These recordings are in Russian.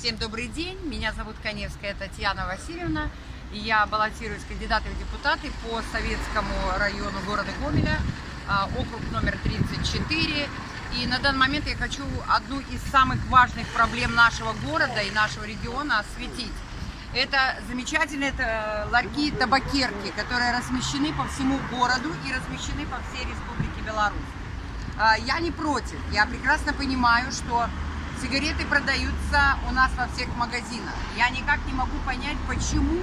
Всем добрый день, меня зовут Коневская Татьяна Васильевна, и я баллотируюсь кандидатом в депутаты по Советскому району города Гомеля, округ номер 34. И на данный момент я хочу одну из самых важных проблем нашего города и нашего региона осветить. Это замечательные ларьки табакерки, которые размещены по всему городу и размещены по всей Республике Беларусь. Я не против, я прекрасно понимаю, что сигареты продаются у нас во всех магазинах. Я никак не могу понять, почему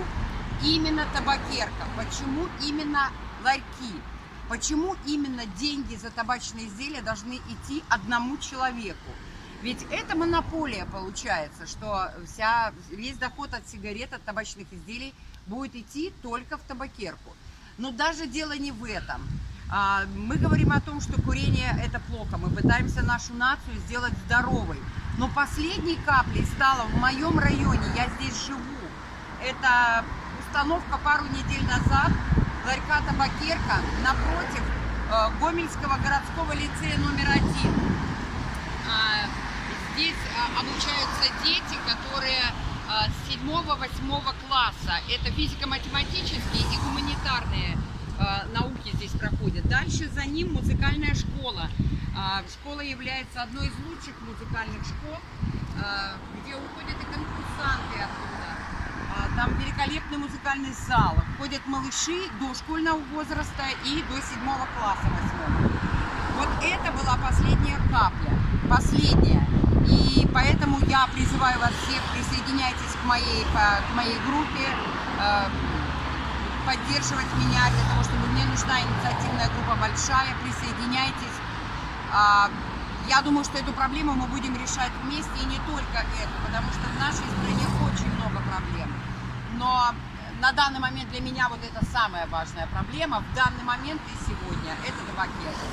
именно табакерка, почему именно ларьки, почему именно деньги за табачные изделия должны идти одному человеку. Ведь это монополия получается, что весь доход от сигарет, от табачных изделий будет идти только в табакерку. Но даже дело не в этом. Мы говорим о том, что курение это плохо, мы пытаемся нашу нацию сделать здоровой. Но последней каплей стало в моем районе, я здесь живу, это установка пару недель назад ларька табакерка напротив Гомельского городского лицея номер 1. Здесь обучаются дети, которые с 7-8 класса. Это физико-математические и гуманитарные науки здесь проходят. Дальше за ним музыкальная школа. Школа является одной из лучших музыкальных школ, где уходят и конкурсанты оттуда. Там великолепный музыкальный зал. Ходят малыши дошкольного возраста и до 7 класса 8. Вот это была последняя капля. Последняя. И поэтому я призываю вас всех, присоединяйтесь к моей группе, поддерживать меня для того, чтобы мне нужна инициативная группа большая, присоединяйтесь. Я думаю, что эту проблему мы будем решать вместе, и не только эту, потому что в нашей стране очень много проблем. Но на данный момент для меня вот это самая важная проблема, в данный момент и сегодня, это табакерка.